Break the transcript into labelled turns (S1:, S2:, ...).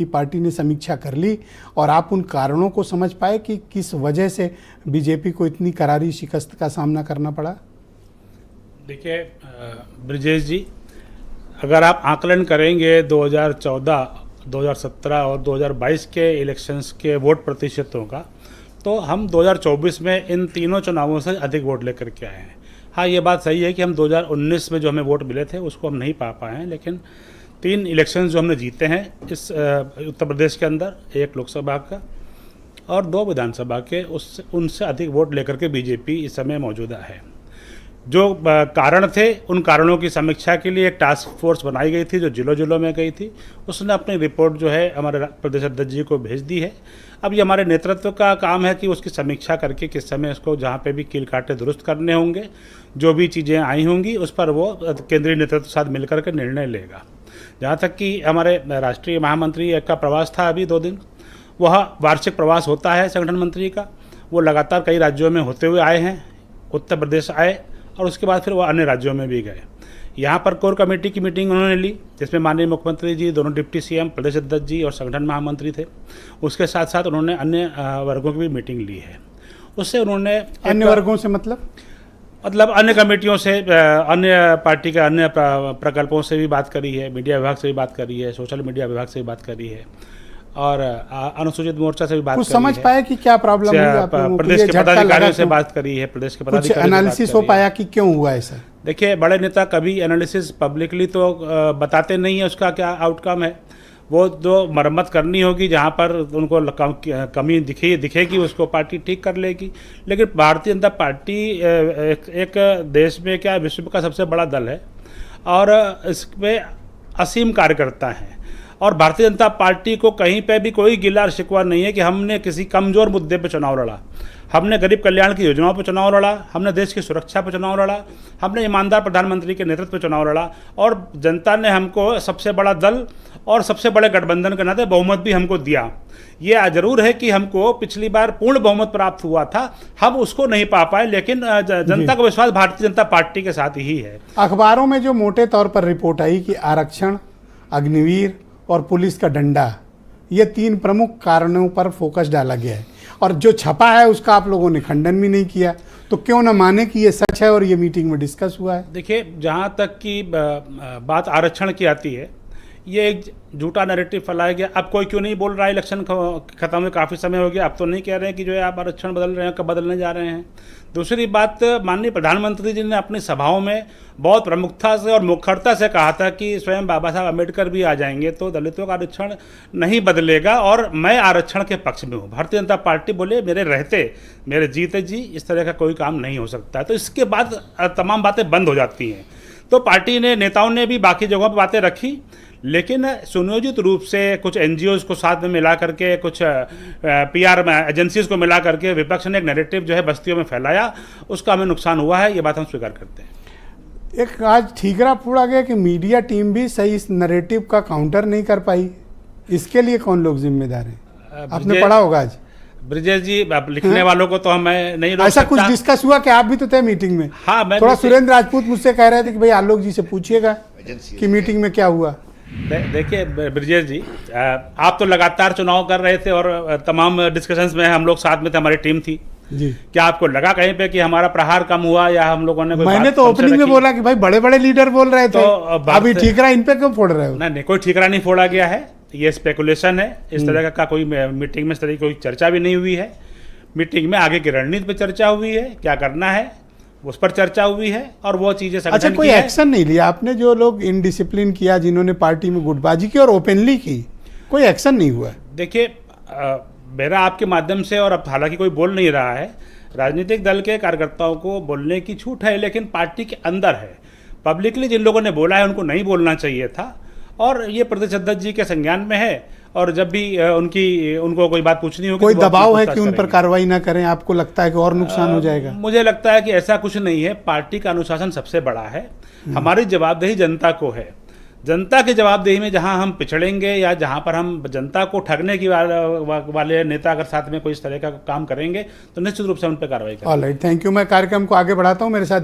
S1: की पार्टी ने समीक्षा कर ली और आप उन कारणों को समझ पाए कि किस वजह से बीजेपी को इतनी करारी शिकस्त का सामना करना पड़ा?
S2: देखिए ब्रिजेश जी, अगर आप आकलन करेंगे 2014, 2017 और 2022 के इलेक्शंस के वोट प्रतिशतों का, तो हम 2024 में इन तीनों चुनावों से अधिक वोट लेकर के आए हैं। हाँ, ये बात सही है कि हम 2019 में जो हमें वोट मिले थे उसको हम नहीं पा पाए हैं, लेकिन 3 इलेक्शन जो हमने जीते हैं इस उत्तर प्रदेश के अंदर, एक लोकसभा का और 2 विधानसभा के, उससे उनसे अधिक वोट लेकर के बीजेपी इस समय मौजूदा है। जो कारण थे, उन कारणों की समीक्षा के लिए एक टास्क फोर्स बनाई गई थी जो जिलों में गई थी। उसने अपनी रिपोर्ट जो है हमारे प्रदेश अध्यक्ष जी को भेज दी है। अब ये हमारे नेतृत्व का काम है कि उसकी समीक्षा करके किस समय उसको जहाँ पे भी कील काटे दुरुस्त करने होंगे, जो भी चीज़ें आई होंगी उस पर वो केंद्रीय नेतृत्व के साथ मिलकर के निर्णय लेगा। जहाँ तक कि हमारे राष्ट्रीय महामंत्री का प्रवास था अभी 2 दिन, वह वार्षिक प्रवास होता है संगठन मंत्री का, वो लगातार कई राज्यों में होते हुए आए हैं। उत्तर प्रदेश आए और उसके बाद फिर वो अन्य राज्यों में भी गए। यहाँ पर कोर कमेटी की मीटिंग उन्होंने ली, जिसमें माननीय मुख्यमंत्री जी, दोनों डिप्टी सीएम, प्रदेश अध्यक्ष जी और संगठन महामंत्री थे। उसके साथ साथ उन्होंने अन्य वर्गों की भी मीटिंग ली है। उससे उन्होंने
S1: अन्य वर्गों से मतलब
S2: अन्य कमेटियों से, अन्य पार्टी के अन्य प्रकल्पों से भी बात करी है, मीडिया विभाग से भी बात करी है, सोशल मीडिया विभाग से भी बात करी है और अनुसूचित मोर्चा से भी बात करी है।
S1: समझ पाया कि क्या प्रॉब्लम हुई आप लोगों को?
S2: प्रदेश के पदाधिकारियों से बात करी है, प्रदेश के पदाधिकारियों से
S1: एनालिसिस हो पाया कि क्यों हुआ ऐसा?
S2: देखिए, बड़े नेता कभी एनालिसिस पब्लिकली तो बताते नहीं है उसका क्या आउटकम है। वो जो मरम्मत करनी होगी, जहाँ पर उनको कमी दिखेगी उसको पार्टी ठीक कर लेगी। लेकिन भारतीय जनता पार्टी एक देश में क्या विश्व का सबसे बड़ा दल है और इसमें असीम कार्यकर्ता हैं और भारतीय जनता पार्टी को कहीं पे भी कोई गिला और शिकवा नहीं है कि हमने किसी कमज़ोर मुद्दे पे चुनाव लड़ा। हमने गरीब कल्याण की योजनाओं पर चुनाव लड़ा, हमने देश की सुरक्षा पर चुनाव लड़ा, हमने ईमानदार प्रधानमंत्री के नेतृत्व पर चुनाव लड़ा और जनता ने हमको सबसे बड़ा दल और सबसे बड़े गठबंधन के नाते बहुमत भी हमको दिया। ये जरूर है कि हमको पिछली बार पूर्ण बहुमत प्राप्त हुआ था, हम उसको नहीं पा पाए, लेकिन जनता का विश्वास भारतीय जनता पार्टी के साथ ही है।
S1: अखबारों में जो मोटे तौर पर रिपोर्ट आई कि आरक्षण, अग्निवीर और पुलिस का डंडा, ये 3 प्रमुख कारणों पर फोकस डाला गया है और जो छपा है उसका आप लोगों ने खंडन भी नहीं किया, तो क्यों ना माने कि ये सच है और ये मीटिंग में डिस्कस हुआ है?
S2: देखिए, जहाँ तक कि बात आरक्षण की आती है, ये एक झूठा नैरेटिव फैलाया गया। अब कोई क्यों नहीं बोल रहा है, इलेक्शन खत्म हुए काफ़ी समय हो गया, अब तो नहीं कह रहे हैं कि जो है आप आरक्षण बदल रहे हैं, कब बदलने जा रहे हैं। दूसरी बात, माननीय प्रधानमंत्री जी ने अपनी सभाओं में बहुत प्रमुखता से और मुखरता से कहा था कि स्वयं बाबा साहब अम्बेडकर भी आ जाएंगे तो दलितों का आरक्षण नहीं बदलेगा और मैं आरक्षण के पक्ष में हूँ। भारतीय जनता पार्टी बोले मेरे रहते, मेरे जीते जी इस तरह का कोई काम नहीं हो सकता है। तो इसके बाद तमाम बातें बंद हो जाती हैं। तो पार्टी ने, नेताओं ने भी बाकी जगहों पर बातें रखी, लेकिन सुनियोजित रूप से कुछ एनजीओज को साथ में मिला करके, कुछ पीआर एजेंसीज को मिला करके विपक्ष ने एक नैरेटिव जो है बस्तियों में फैलाया, उसका हमें नुकसान हुआ है, ये बात हम स्वीकार करते हैं।
S1: एक आज ठीकरा फोड़ा गया कि मीडिया टीम भी सही इस नैरेटिव का काउंटर नहीं कर पाई, इसके लिए कौन लोग जिम्मेदार हैं? आपने पढ़ा होगा आज।
S2: ब्रिजेश जी, अब लिखने वालों को तो मैं नहीं रोक
S1: ऐसा
S2: सकता।
S1: कुछ डिस्कस हुआ कि आप भी तो थे मीटिंग में?
S2: हाँ, मैं
S1: थोड़ा सुरेंद्र राजपूत मुझसे कह रहे थे कि भाई आलोक जी से पूछिएगा कि मीटिंग में क्या हुआ।
S2: देखिए ब्रिजेश जी, आप तो लगातार चुनाव कर रहे थे और तमाम डिस्कशंस में हम लोग साथ में थे, हमारी टीम थी
S1: जी।
S2: क्या आपको लगा कहीं पे कि हमारा प्रहार कम हुआ या हम लोगों ने
S1: मैंने तो ओपनिंग में बोला कि भाई बड़े बड़े लीडर बोल रहे थे, तो अभी ठीकरा इन पे क्यों फोड़ रहे हो?
S2: नहीं, कोई ठीकरा नहीं फोड़ा गया है, ये स्पेकुलेशन है। इस तरह का कोई मीटिंग में इस तरह की कोई चर्चा भी नहीं हुई है। मीटिंग में आगे की रणनीति पर चर्चा हुई है, क्या करना है उस पर चर्चा हुई है और वो चीजें
S1: अच्छा, कोई एक्शन नहीं लिया आपने? जो लोग इनडिसिप्लिन किया, जिन्होंने पार्टी में गुटबाजी की और ओपनली की, कोई एक्शन नहीं हुआ?
S2: देखिए, मेरा आपके माध्यम से, और अब हालांकि कोई बोल नहीं रहा है, राजनीतिक दल के कार्यकर्ताओं को बोलने की छूट है, लेकिन पार्टी के अंदर है। पब्लिकली जिन लोगों ने बोला है उनको नहीं बोलना चाहिए था और ये प्रदेश अध्यक्ष जी के संज्ञान में है और जब भी उनको कोई बात पूछनी होगी,
S1: कोई दबाव है कि उन पर कार्रवाई ना करें? आपको लगता है कि और नुकसान हो जाएगा?
S2: मुझे लगता है कि ऐसा कुछ नहीं है। पार्टी का अनुशासन सबसे बड़ा है, हमारी जवाबदेही जनता को है। जनता की जवाबदेही में जहां हम पिछड़ेंगे या जहां पर हम जनता को ठगने की वाले नेता अगर साथ में कोई इस तरह का काम करेंगे तो निश्चित रूप से उन पर कार्रवाई करेंगे।
S1: Alright, thank you. मैं कार्यक्रम को आगे बढ़ाता हूं। मेरे साथ